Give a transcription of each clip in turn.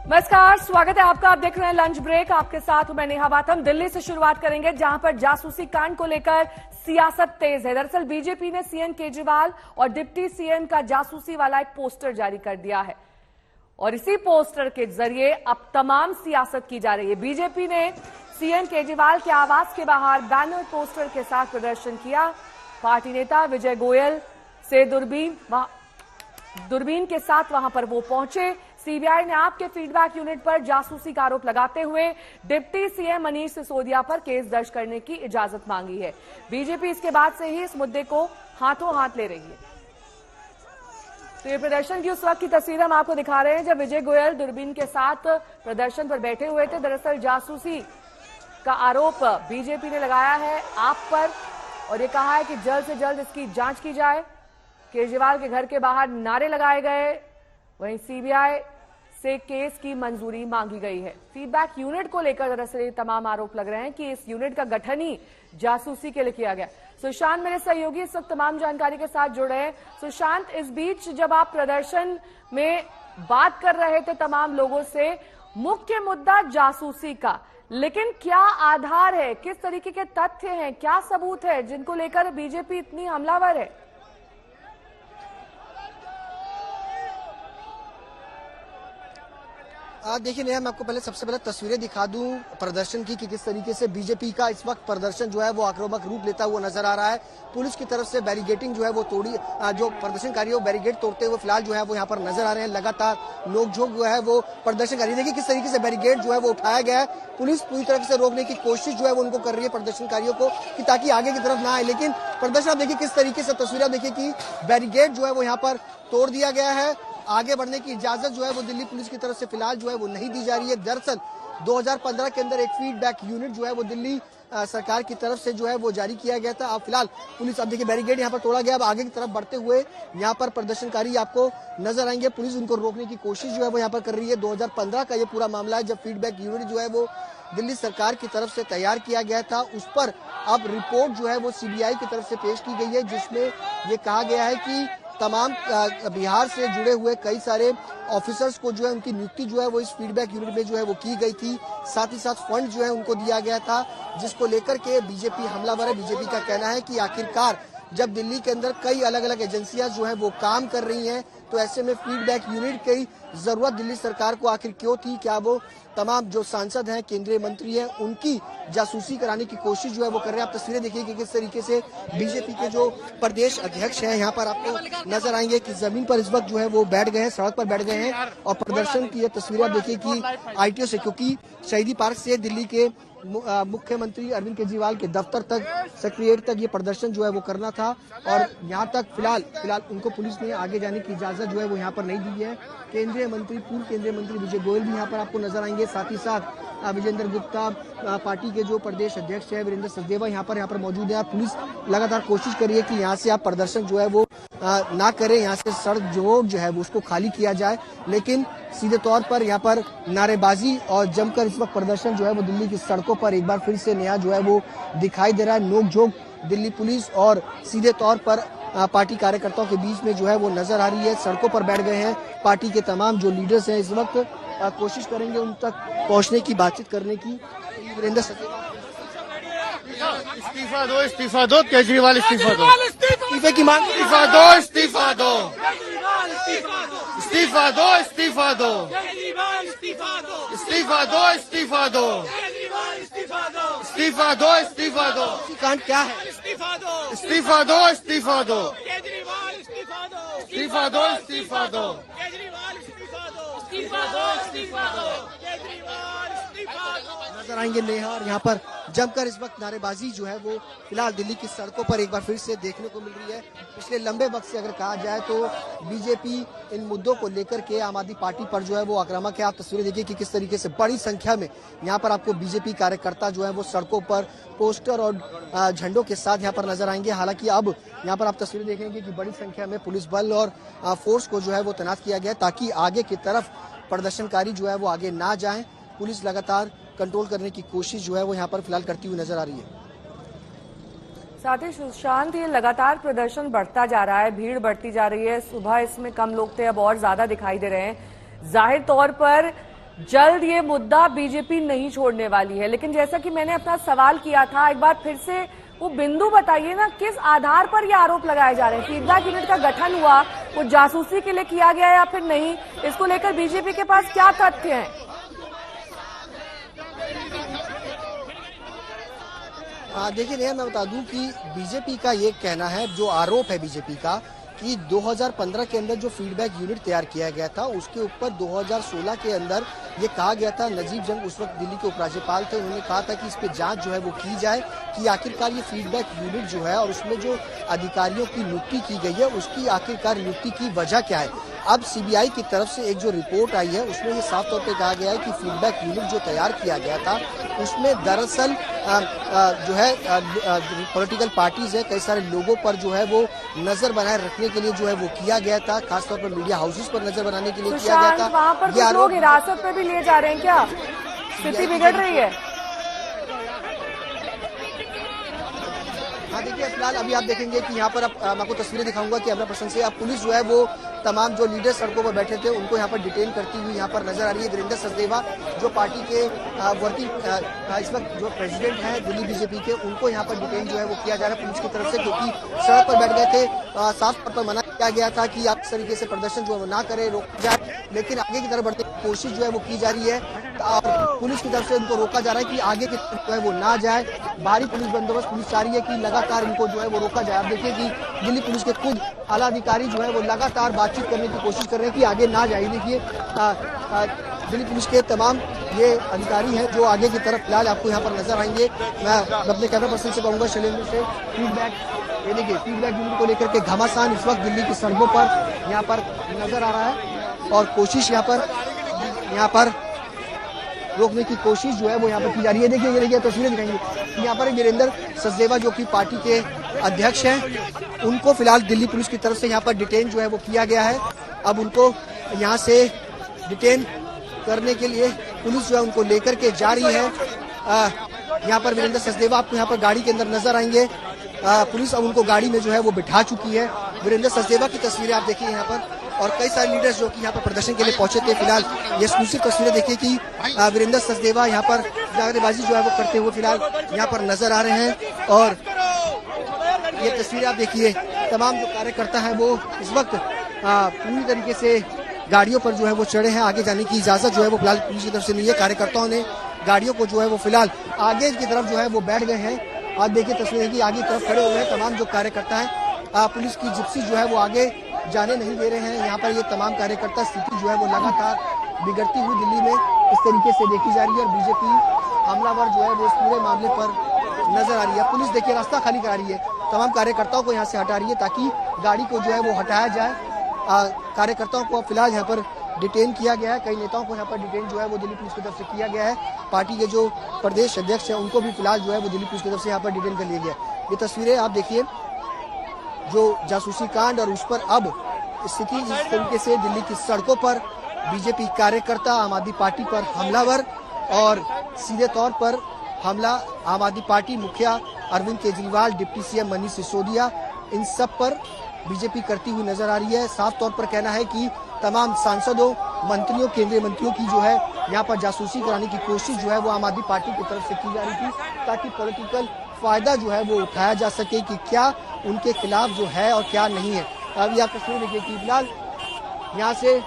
नमस्कार, स्वागत है आपका। आप देख रहे हैं लंच ब्रेक। आपके साथ मैं नेहा बाथम। दिल्ली से शुरुआत करेंगे, जहां पर जासूसी कांड को लेकर सियासत तेज है। दरअसल बीजेपी ने सीएम केजरीवाल और डिप्टी सीएम का जासूसी वाला एक पोस्टर जारी कर दिया है और इसी पोस्टर के जरिए अब तमाम सियासत की जा रही है। बीजेपी ने सीएम केजरीवाल के आवास के बाहर बैनर पोस्टर के साथ प्रदर्शन किया। पार्टी नेता विजय गोयल से दूरबीन के साथ वहां पर वो पहुंचे। सीबीआई ने आपके फीडबैक यूनिट पर जासूसी का आरोप लगाते हुए डिप्टी सीएम मनीष सिसोदिया पर केस दर्ज करने की इजाजत मांगी है। बीजेपी इसके बाद से ही इस मुद्दे को हाथों हाथ ले रही है। तो ये प्रदर्शन की उस वक्त की तस्वीर हम आपको दिखा रहे हैं जब विजय गोयल दूरबीन के साथ प्रदर्शन पर बैठे हुए थे। दरअसल जासूसी का आरोप बीजेपी ने लगाया है आप पर और ये कहा है कि जल्द से जल्द इसकी जांच की जाए। केजरीवाल के घर के बाहर नारे लगाए गए, वहीं सीबीआई से केस की मंजूरी मांगी गई है। फीडबैक यूनिट को लेकर दरअसल ये तमाम आरोप लग रहे हैं कि इस यूनिट का गठन ही जासूसी के लिए किया गया। सुशांत मेरे सहयोगी इस वक्त तमाम जानकारी के साथ जुड़ रहे हैं। सुशांत, इस बीच जब आप प्रदर्शन में बात कर रहे थे तमाम लोगों से, मुख्य मुद्दा जासूसी का, लेकिन क्या आधार है, किस तरीके के तथ्य हैं, क्या सबूत है जिनको लेकर बीजेपी इतनी हमलावर है? देखिए नेहा, मैं आपको पहले सबसे पहले तस्वीरें दिखा दूं प्रदर्शन की कि किस तरीके से बीजेपी का इस वक्त प्रदर्शन जो है वो आक्रामक रूप लेता हुआ नजर आ रहा है। पुलिस की तरफ से बैरिगेटिंग जो है वो तोड़ी, जो प्रदर्शनकारी है वो बैरिगेड तोड़ते हुए फिलहाल जो है वो यहाँ पर नजर आ रहे हैं। लगातार नोकझोंक जो है वो प्रदर्शनकारी, देखिए किस तरीके से बैरिगेड जो है वो उठाया गया है। पुलिस पूरी तरह से रोकने की कोशिश जो है वो उनको कर रही है प्रदर्शनकारियों को कि ताकि आगे की तरफ ना आए, लेकिन प्रदर्शन आप देखिए किस तरीके से तस्वीरें आप देखिए कि बैरिगेड जो है वो यहाँ पर तोड़ दिया गया है। आगे बढ़ने की इजाजत जो है वो दिल्ली पुलिस की तरफ से फिलहाल जो है वो नहीं दी जा रही है। दरअसल 2015 के अंदर एक फीडबैक यूनिट जो है वो दिल्ली सरकार की तरफ से जो है वो जारी किया गया था। अब फिलहाल पुलिस, अब देखिए बैरिकेड यहाँ पर तोड़ा गया। अब आगे की तरफ बढ़ते हुए यहाँ पर प्रदर्शनकारी आपको नजर आएंगे। पुलिस उनको रोकने की कोशिश जो है वो यहाँ पर कर रही है। 2015 का ये पूरा मामला है जब फीडबैक यूनिट जो है वो दिल्ली सरकार की तरफ से तैयार किया गया था। उस पर अब रिपोर्ट जो है वो सीबीआई की तरफ से पेश की गई है, जिसमें ये कहा गया है कि तमाम बिहार से जुड़े हुए कई सारे ऑफिसर्स को जो है उनकी नियुक्ति जो है वो इस फीडबैक यूनिट में जो है वो की गई थी। साथ ही साथ फंड जो है उनको दिया गया था, जिसको लेकर के बीजेपी हमलावर है। बीजेपी का कहना है कि आखिरकार जब दिल्ली के अंदर कई अलग अलग एजेंसियां जो है वो काम कर रही हैं, तो ऐसे में फीडबैक यूनिट की जरूरत दिल्ली सरकार को आखिर क्यों थी? क्या वो तमाम जो सांसद हैं, केंद्रीय मंत्री हैं, उनकी जासूसी कराने की कोशिश जो है वो कर रहे हैं? आप तस्वीरें देखिए कि किस तरीके से बीजेपी के जो प्रदेश अध्यक्ष हैं यहाँ पर आपको नजर आएंगे कि जमीन पर इस वक्त जो है वो बैठ गए हैं, सड़क पर बैठ गए हैं और प्रदर्शन की ये तस्वीरें आप देखिए कि आईटीओ से, क्योंकि शहीदी पार्क से दिल्ली के मुख्यमंत्री अरविंद केजरीवाल के दफ्तर तक, सेक्रेटरीट तक ये प्रदर्शन जो है वो करना था और यहाँ तक फिलहाल उनको पुलिस ने आगे जाने की इजाजत जो है वो यहाँ पर नहीं दी है। केंद्रीय मंत्री, पूर्व केंद्रीय मंत्री विजय गोयल भी यहाँ पर आपको नजर आएंगे। साथ ही साथ विजेंद्र गुप्ता, पार्टी के जो प्रदेश अध्यक्ष है वीरेंद्र सचदेवा यहाँ पर मौजूद है। पुलिस लगातार कोशिश कर रही है कि यहाँ से आप प्रदर्शन जो है वो ना करें, यहाँ से सड़क जो है वो उसको खाली किया जाए, लेकिन सीधे तौर पर यहाँ पर नारेबाजी और जमकर इस वक्त प्रदर्शन जो है वो दिल्ली की सड़कों पर एक बार फिर से नया जो है वो दिखाई दे रहा है। नोकझोंक दिल्ली पुलिस और सीधे तौर पर पार्टी कार्यकर्ताओं के बीच में जो है वो नजर आ रही है। सड़कों पर बैठ गए हैं पार्टी के तमाम जो लीडर्स हैं, इस वक्त कोशिश करेंगे उन तक पहुंचने की, बातचीत करने की। वीरेंद्र सचदेवा, इस्तीफा दो केजरीवाल, इस्तीफा दो, इस्तीफे की मांग, इस्तीफा दो, इस्तीफा दो, इस्तीफा दो, इस्तीफा दो, इस्तीफा दो, इस्तीफा दो, इस्तीफा दो, इस्तीफा दो। कांड क्या है? इस्तीफा दो, इस्तीफा दो, इस्तीफा दो, इस्तीफा दो, इस्तीफा दो, नजर आएंगे नेहा और यहाँ पर जमकर इस वक्त नारेबाजी जो है वो फिलहाल दिल्ली की सड़कों पर एक बार फिर से देखने को मिल रही है। पिछले लंबे वक्त से अगर कहा जाए तो बीजेपी इन मुद्दों को लेकर के आम आदमी पार्टी पर जो है वो आक्रामक है। आप तस्वीरें देखिए कि किस तरीके से बड़ी संख्या में यहाँ पर आपको बीजेपी कार्यकर्ता जो है वो सड़कों पर पोस्टर और झंडों के साथ यहाँ पर नजर आएंगे। हालांकि अब यहाँ पर आप तस्वीरें देखेंगे कि बड़ी संख्या में पुलिस बल और फोर्स को जो है वो तैनात किया गया है ताकि आगे की तरफ प्रदर्शनकारी जो है वो आगे ना जाए। पुलिस लगातार कंट्रोल करने की कोशिश जो है वो यहाँ पर फिलहाल करती हुई नजर आ रही है। साथ ही सुशांत, ये लगातार प्रदर्शन बढ़ता जा रहा है, भीड़ बढ़ती जा रही है। सुबह इसमें कम लोग थे, अब और ज्यादा दिखाई दे रहे हैं। जाहिर तौर पर जल्द ये मुद्दा बीजेपी नहीं छोड़ने वाली है, लेकिन जैसा कि मैंने अपना सवाल किया था, एक बार फिर से वो बिंदु बताइए ना, किस आधार पर ये आरोप लगाए जा रहे हैं? फीडबैक यूनिट का गठन हुआ, वो जासूसी के लिए किया गया या फिर नहीं? इसको लेकर बीजेपी के पास क्या तथ्य हैं? देखिए नेहा, मैं बता दूं कि बीजेपी का ये कहना है, जो आरोप है बीजेपी का, कि 2015 के अंदर जो फीडबैक यूनिट तैयार किया गया था, उसके ऊपर 2016 के अंदर ये कहा गया था, नजीब जंग उस वक्त दिल्ली के उपराज्यपाल थे, उन्होंने कहा था कि इस पे जांच जो है वो की जाए कि आखिरकार ये फीडबैक यूनिट जो है और उसमें जो अधिकारियों की नियुक्ति की गई है, उसकी आखिरकार नियुक्ति की वजह क्या है। अब सीबीआई की तरफ से एक जो रिपोर्ट आई है, उसमें ये साफ तौर पे कहा गया है कि फीडबैक यूनिट जो तैयार किया गया था, उसमें दरअसल जो है पॉलिटिकल पार्टीज है, कई सारे लोगों पर जो है वो नजर बनाए रखने के लिए जो है वो किया गया था, खासतौर पर मीडिया हाउसेस पर नजर बनाने के लिए किया गया था। वहाँ पर कुछ लोग हिरासत में भी लिए जा रहे हैं क्या? स्थिति बिगड़ रही है? हाँ देखिए, फिलहाल अभी आप देखेंगे कि यहाँ पर मैं आपको तस्वीरें दिखाऊंगा कि अपना पर्सन से अब पुलिस जो है वो तमाम जो लीडर सड़कों पर बैठे थे उनको यहाँ पर डिटेन करती हुई यहाँ पर नजर आ रही है। वीरेंद्र सचदेवा जो पार्टी के वर्किंग इस वक्त जो प्रेसिडेंट हैं दिल्ली बीजेपी के, उनको यहाँ पर डिटेन जो है वो किया जा रहा है पुलिस की तरफ से, क्योंकि सड़क पर बैठ गए थे। साफ तौर पर मना किया गया था कि आप इस तरीके से प्रदर्शन जो है वो ना करें, रोक जाए, लेकिन आगे की तरफ बढ़ने की कोशिश जो है वो की जा रही है और पुलिस की तरफ से उनको रोका जा रहा है कि आगे की तरफ जो है वो ना जाए। भारी पुलिस बंदोबस्त पुलिस चाह रही है कि लगातार इनको जो है वो रोका जाए। आप देखिए कि दिल्ली पुलिस के खुद आला अधिकारी जो है वो लगातार बातचीत करने की कोशिश कर रहे हैं कि आगे ना जाए। देखिए दिल्ली पुलिस के तमाम ये अधिकारी हैं जो आगे की तरफ फिलहाल आपको यहाँ पर नजर आएंगे। मैं अपने कैमरा पर्सन से कहूँगा शैलेंद्र से, फीडबैक ये देखिए फीडबैक यूनिट को लेकर के घमासान इस वक्त दिल्ली की सड़कों पर यहाँ पर नजर आ रहा है और कोशिश यहाँ पर रोकने की कोशिश जो है वो यहाँ पर की जा रही है। देखिए ये देखिए तस्वीरें दिखाएंगे। यहाँ पर वीरेंद्र सचदेवा जो कि पार्टी के अध्यक्ष हैं, उनको फिलहाल दिल्ली पुलिस की तरफ से यहाँ पर डिटेन जो है वो किया गया है। अब उनको यहाँ से डिटेन करने के लिए पुलिस जो है उनको लेकर के जा रही है। यहाँ पर वीरेंद्र सचदेवा आपको यहाँ पर गाड़ी के अंदर नजर आएंगे। पुलिस अब उनको गाड़ी में जो है वो बिठा चुकी है। वीरेंद्र सचदेवा की तस्वीरें आप देखिए यहाँ पर, और कई सारे लीडर्स जो कि यहाँ पर प्रदर्शन के लिए पहुंचे थे। फिलहाल ये एक्सक्लूसिव तस्वीरें देखिए कि वीरेंद्र सचदेवा यहाँ पर नारेबाजी जो है वो करते हुए फिलहाल यहाँ पर नजर आ रहे हैं। और ये तस्वीरें आप देखिए, तमाम जो कार्यकर्ता हैं वो इस वक्त पूरी तरीके से गाड़ियों पर जो है वो चढ़े हैं। आगे जाने की इजाजत जो है वो फिलहाल पुलिस की तरफ से नहीं है। कार्यकर्ताओं ने गाड़ियों को जो है वो फिलहाल आगे की तरफ जो है वो बैठ गए हैं। आप देखिए तस्वीरें की आगे की तरफ खड़े हुए हैं तमाम जो कार्यकर्ता हैं। पुलिस की जिप्सी जो है वो आगे जाने नहीं दे रहे हैं। यहाँ पर ये तमाम कार्यकर्ता, स्थिति जो है वो लगातार बिगड़ती हुई दिल्ली में इस तरीके से देखी जा रही है और बीजेपी हमलावर जो है वो इस पूरे मामले पर नजर आ रही है। पुलिस देखिए रास्ता खाली करा रही है, तमाम कार्यकर्ताओं को यहाँ से हटा रही है ताकि गाड़ी को जो है वो हटाया जाए। कार्यकर्ताओं को फिलहाल यहाँ पर डिटेन किया गया है। कई नेताओं को यहाँ पर डिटेन जो है वो दिल्ली पुलिस की तरफ से किया गया है। पार्टी के जो प्रदेश अध्यक्ष हैं उनको भी फिलहाल जो है वो दिल्ली पुलिस की तरफ से यहाँ पर डिटेन कर लिया गया। ये तस्वीरें आप देखिए जो जासूसी कांड और उस पर अब स्थिति इस तरीके से दिल्ली की सड़कों पर बीजेपी कार्यकर्ता, आम आदमी पार्टी पर हमलावर और सीधे तौर पर हमला आम आदमी पार्टी मुखिया अरविंद केजरीवाल, डिप्टी सीएम मनीष सिसोदिया, इन सब पर बीजेपी करती हुई नजर आ रही है। साफ तौर पर कहना है कि तमाम सांसदों, मंत्रियों, केंद्रीय मंत्रियों की जो है यहाँ पर जासूसी कराने की कोशिश जो है वो आम आदमी पार्टी की तरफ से की जा रही थी ताकि पॉलिटिकल फायदा जो है वो उठाया जा सके कि क्या उनके खिलाफ जो है और क्या नहीं है। अभी आप तस्वीर देखिए कि फिलहाल यहाँ से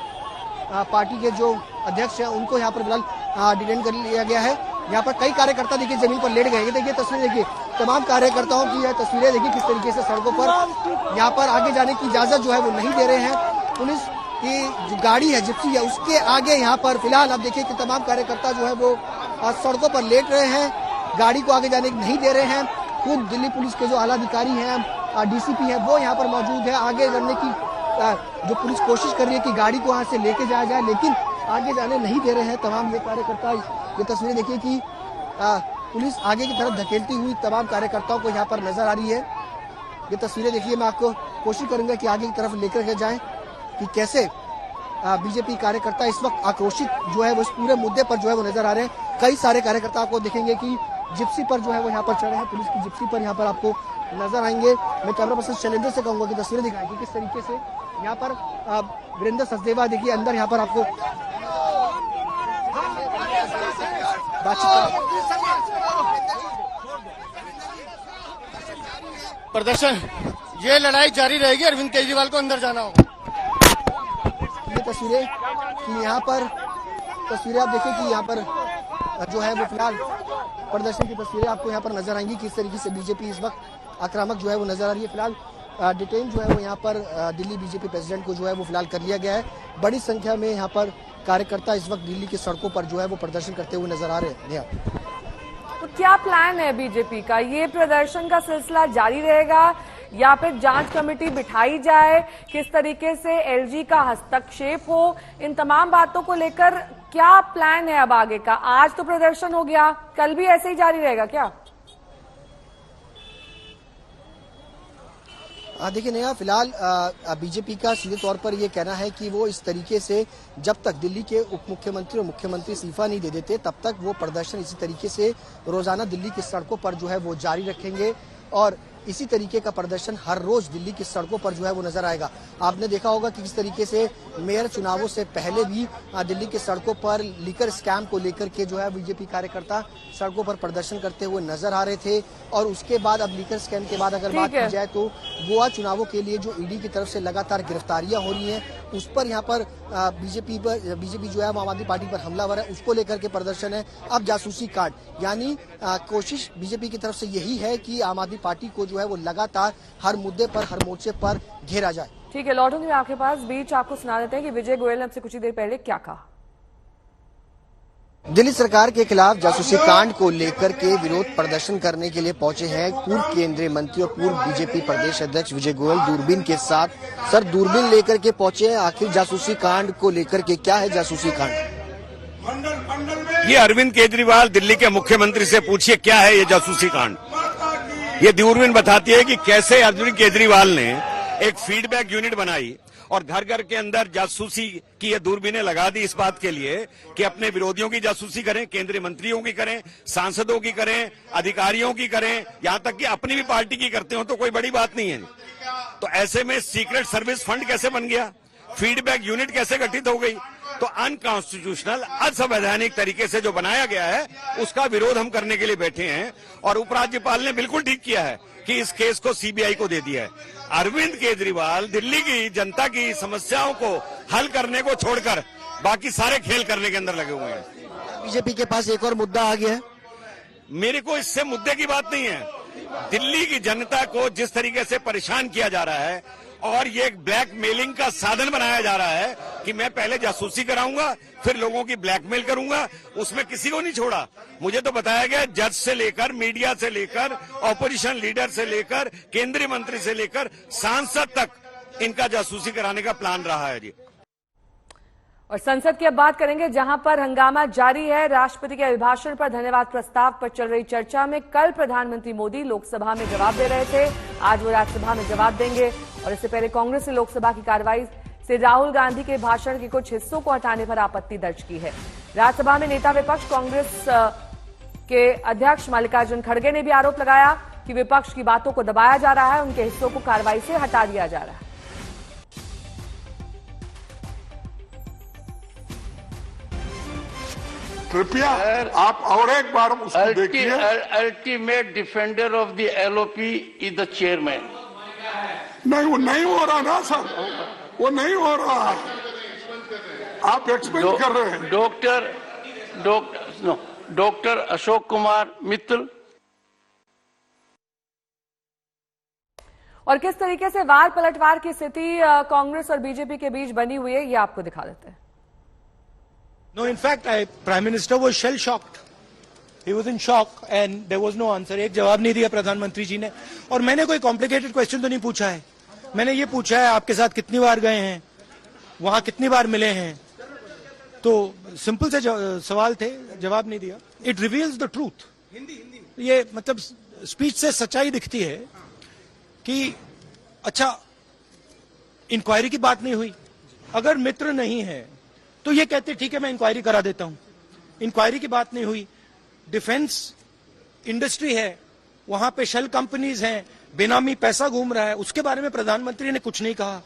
पार्टी के जो अध्यक्ष हैं उनको यहाँ पर फिलहाल डिटेन कर लिया गया है। यहाँ पर कई कार्यकर्ता देखिए जमीन पर लेट गए हैं। देखिए तस्वीर देखिए, तमाम कार्यकर्ताओं की यह तस्वीरें देखिए किस तरीके से सड़कों पर यहाँ पर आगे जाने की इजाजत जो है वो नहीं दे रहे हैं। पुलिस की जो गाड़ी है, जिप्सी है, उसके आगे यहाँ पर फिलहाल आप देखिए कि तमाम कार्यकर्ता जो है वो सड़कों पर लेट रहे हैं, गाड़ी को आगे जाने नहीं दे रहे हैं। खुद दिल्ली पुलिस के जो आला अधिकारी हैं, डीसीपी है, वो यहाँ पर मौजूद है। आगे जाने की जो पुलिस कोशिश कर रही है कि गाड़ी को यहाँ से लेके जाया जाए, लेकिन आगे जाने नहीं दे रहे हैं तमाम ये कार्यकर्ता। ये तस्वीरें देखिए कि पुलिस आगे की तरफ धकेलती हुई तमाम कार्यकर्ताओं को यहाँ पर नजर आ रही है। ये तस्वीरें देखिए, मैं आपको कोशिश करूंगा कि आगे की तरफ लेकर के जाएं कि कैसे बीजेपी कार्यकर्ता इस वक्त आक्रोशित जो है वो इस पूरे मुद्दे पर जो है वो नजर आ रहे हैं। कई सारे कार्यकर्ता आपको देखेंगे कि जिप्सी पर जो है वो यहाँ पर चढ़े हैं, पुलिस की जिप्सी पर यहाँ पर आपको नजर आएंगे। मैं कैमरा पर्सन शैलेंद्र से कहूंगा कि तस्वीरें दिखाएंगे किस तरीके से यहाँ पर वीरेंद्र सचदेवा देखिए अंदर यहाँ पर आपको प्रदर्शन, ये लड़ाई जारी रहेगी। अरविंद केजरीवाल को अंदर जाना होगा। ये तस्वीरें कि यहाँ पर तस्वीरें आप देखें कि यहाँ पर जो है वो फिलहाल प्रदर्शन की तस्वीरें आपको यहाँ पर नजर आएंगी। किस तरीके से बीजेपी इस वक्त आक्रामक जो है वो नजर आ रही है। फिलहाल डिटेन जो है वो यहाँ पर दिल्ली बीजेपी प्रेसिडेंट को जो है वो फिलहाल कर लिया गया है। बड़ी संख्या में यहाँ पर कार्यकर्ता इस वक्त दिल्ली की सड़कों पर जो है वो प्रदर्शन करते हुए नजर आ रहे हैं। तो क्या प्लान है बीजेपी का? ये प्रदर्शन का सिलसिला जारी रहेगा या फिर जांच कमेटी बिठाई जाए? किस तरीके से एलजी का हस्तक्षेप हो? इन तमाम बातों को लेकर क्या प्लान है अब आगे का? आज तो प्रदर्शन हो गया, कल भी ऐसे ही जारी रहेगा क्या? देखिए नेहा, फिलहाल बीजेपी का सीधे तौर पर ये कहना है कि वो इस तरीके से जब तक दिल्ली के उप मुख्यमंत्री और मुख्यमंत्री इस्तीफा नहीं दे देते तब तक वो प्रदर्शन इसी तरीके से रोजाना दिल्ली की सड़कों पर जो है वो जारी रखेंगे और इसी तरीके का प्रदर्शन हर रोज दिल्ली की सड़कों पर जो है वो नजर आएगा। आपने देखा होगा कि किस तरीके से मेयर चुनावों से पहले भी दिल्ली की सड़कों पर लीकर स्कैम को लेकर के जो है बीजेपी कार्यकर्ता सड़कों पर प्रदर्शन करते हुए नजर आ रहे थे। और उसके बाद अब लीकर स्कैम के बाद अगर बात की जाए तो गोवा चुनावों के लिए जो ईडी की तरफ से लगातार गिरफ्तारियां हो रही हैं उस पर यहाँ पर बीजेपी जो है आम आदमी पार्टी पर हमलावर है, उसको लेकर के प्रदर्शन है। अब जासूसी कांड, यानी कोशिश बीजेपी की तरफ से यही है कि आम आदमी पार्टी को जो है वो लगातार हर मुद्दे पर हर मोर्चे पर घेरा जाए। ठीक है, लौटूंगी मैं आपके पास। बीच आपको सुना देते हैं कि विजय गोयल ने आपसे कुछ ही देर पहले क्या कहा। दिल्ली सरकार के खिलाफ जासूसी कांड को लेकर के विरोध प्रदर्शन करने के लिए पहुंचे हैं पूर्व केंद्रीय मंत्री और पूर्व बीजेपी प्रदेश अध्यक्ष विजय गोयल दूरबीन के साथ। सर, दूरबीन लेकर के पहुंचे हैं, आखिर जासूसी कांड को लेकर के क्या है जासूसी कांड? ये अरविंद केजरीवाल दिल्ली के मुख्यमंत्री से पूछिए क्या है ये जासूसी कांड। ये दूरबीन बताती है कि कैसे अरविंद केजरीवाल ने एक फीडबैक यूनिट बनाई और घर घर के अंदर जासूसी की ये दूरबीनें लगा दी इस बात के लिए कि अपने विरोधियों की जासूसी करें, केंद्रीय मंत्रियों की करें, सांसदों की करें, अधिकारियों की करें, यहां तक कि अपनी भी पार्टी की करते हो तो कोई बड़ी बात नहीं है। तो ऐसे में सीक्रेट सर्विस फंड कैसे बन गया, फीडबैक यूनिट कैसे गठित हो गई? तो अनकॉन्स्टिट्यूशनल, असंवैधानिक तरीके से जो बनाया गया है उसका विरोध हम करने के लिए बैठे हैं। और उपराज्यपाल ने बिल्कुल ठीक किया है कि इस केस को सीबीआई को दे दिया है। अरविंद केजरीवाल दिल्ली की जनता की समस्याओं को हल करने को छोड़कर बाकी सारे खेल करने के अंदर लगे हुए हैं। बीजेपी के पास एक और मुद्दा आ गया है। मेरे को इससे मुद्दे की बात नहीं है। दिल्ली की जनता को जिस तरीके से परेशान किया जा रहा है और ये एक ब्लैकमेलिंग का साधन बनाया जा रहा है कि मैं पहले जासूसी कराऊंगा फिर लोगों की ब्लैकमेल करूंगा, उसमें किसी को नहीं छोड़ा। मुझे तो बताया गया जज से लेकर, मीडिया से लेकर, ऑपोजिशन लीडर से लेकर, केंद्रीय मंत्री से लेकर सांसद तक इनका जासूसी कराने का प्लान रहा है जी। और संसद की अब बात करेंगे जहां पर हंगामा जारी है। राष्ट्रपति के अभिभाषण पर धन्यवाद प्रस्ताव पर चल रही चर्चा में कल प्रधानमंत्री मोदी लोकसभा में जवाब दे रहे थे, आज वो राज्यसभा में जवाब देंगे। और इससे पहले कांग्रेस ने लोकसभा की कार्रवाई से राहुल गांधी के भाषण के कुछ हिस्सों को हटाने पर आपत्ति दर्ज की है। राज्यसभा में नेता विपक्ष कांग्रेस के अध्यक्ष मल्लिकार्जुन खड़गे ने भी आरोप लगाया कि विपक्ष की बातों को दबाया जा रहा है, उनके हिस्सों को कार्रवाई से हटा दिया जा रहा है। कृपया आप और एक बार उसको देखिए। Ultimate defender of the LOP is the chairman. नहीं, वो नहीं हो रहा ना सर, वो नहीं हो रहा। आप एक्सपेक्ट कर रहे हैं। डॉक्टर अशोक कुमार मित्तल। और किस तरीके से वार पलटवार की स्थिति कांग्रेस और बीजेपी के बीच बनी हुई है, ये आपको दिखा देते हैं। No, in fact, Prime Minister was shell shocked. He was in shock and there was no answer. एक जवाब नहीं दिया प्रधानमंत्री जी ने। और मैंने कोई कॉम्प्लिकेटेड क्वेश्चन तो नहीं पूछा है। मैंने ये पूछा है आपके साथ कितनी बार गए हैं, वहां कितनी बार मिले हैं। तो सिंपल से सवाल थे, जवाब नहीं दिया। It reveals the truth. ये मतलब स्पीच से सच्चाई दिखती है कि अच्छा इंक्वायरी की बात नहीं हुई। अगर मित्र नहीं है तो ये कहते ठीक है मैं इंक्वायरी करा देता हूं। इंक्वायरी की बात नहीं हुई। डिफेंस इंडस्ट्री है, वहां पे शेल कंपनीज हैं, बेनामी पैसा घूम रहा है, उसके बारे में प्रधानमंत्री ने कुछ नहीं कहा।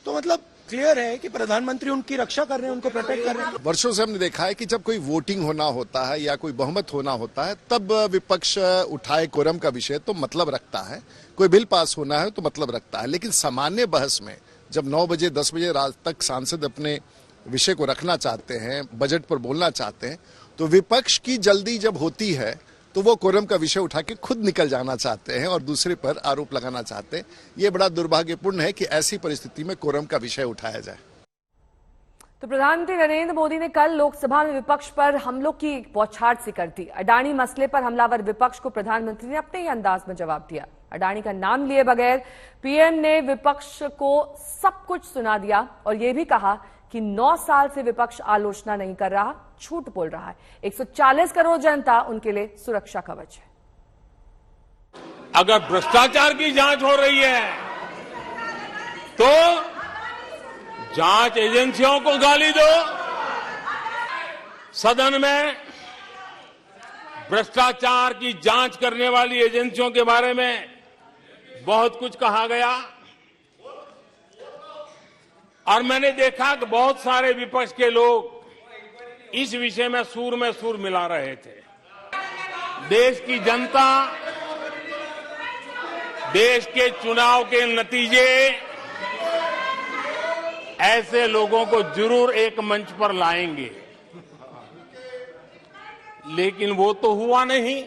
तो मतलब क्लियर है कि प्रधानमंत्री उनकी रक्षा कर रहे हैं, उनको प्रोटेक्ट कर रहे हैं। वर्षों से हमने देखा है कि जब कोई वोटिंग होना होता है या कोई बहुमत होना होता है तब विपक्ष उठाए कोरम का विषय तो मतलब रखता है, कोई बिल पास होना है तो मतलब रखता है, लेकिन सामान्य बहस में जब 9 बजे 10 बजे रात तक सांसद अपने विषय को रखना चाहते हैं, बजट पर बोलना चाहते हैं, तो विपक्ष की जल्दी जब होती है तो वो कोरम का विषय उठा के खुद निकल जाना चाहते हैं और दूसरे पर आरोप लगाना चाहते हैं। ये बड़ा दुर्भाग्यपूर्ण है कि ऐसी परिस्थिति में कोरम का विषय उठाया जाए। तो प्रधानमंत्री नरेंद्र मोदी ने कल लोकसभा में विपक्ष पर हमलों की बौछार सी कर दी। अडानी मसले पर हमलावर विपक्ष को प्रधानमंत्री ने अपने ही अंदाज में जवाब दिया। अडानी का नाम लिए बगैर पीएम ने विपक्ष को सब कुछ सुना दिया और यह भी कहा कि 9 साल से विपक्ष आलोचना नहीं कर रहा, झूठ बोल रहा है। 140 करोड़ जनता उनके लिए सुरक्षा कवच है। अगर भ्रष्टाचार की जांच हो रही है तो जांच एजेंसियों को गाली दो। सदन में भ्रष्टाचार की जांच करने वाली एजेंसियों के बारे में बहुत कुछ कहा गया और मैंने देखा कि बहुत सारे विपक्ष के लोग इस विषय में सुर मिला रहे थे। देश की जनता देश के चुनाव के नतीजे ऐसे लोगों को जरूर एक मंच पर लाएंगे, लेकिन वो तो हुआ नहीं।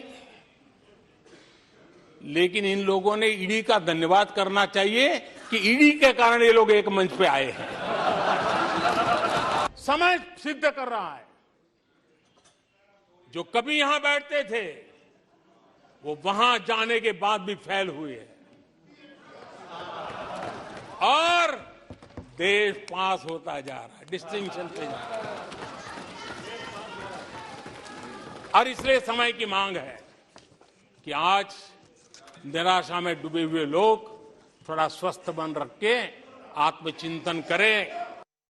लेकिन इन लोगों ने ईडी का धन्यवाद करना चाहिए कि ईडी के कारण ये लोग एक मंच पे आए हैं। समय सिद्ध कर रहा है, जो कभी यहां बैठते थे वो वहां जाने के बाद भी फैल हुए हैं और देश पास होता जा रहा है, डिस्टिंक्शन पे जा रहा है। और इसलिए समय की मांग है कि आज निराशा में डूबे हुए लोग थोड़ा स्वस्थ मन रख के आत्मचिंतन करें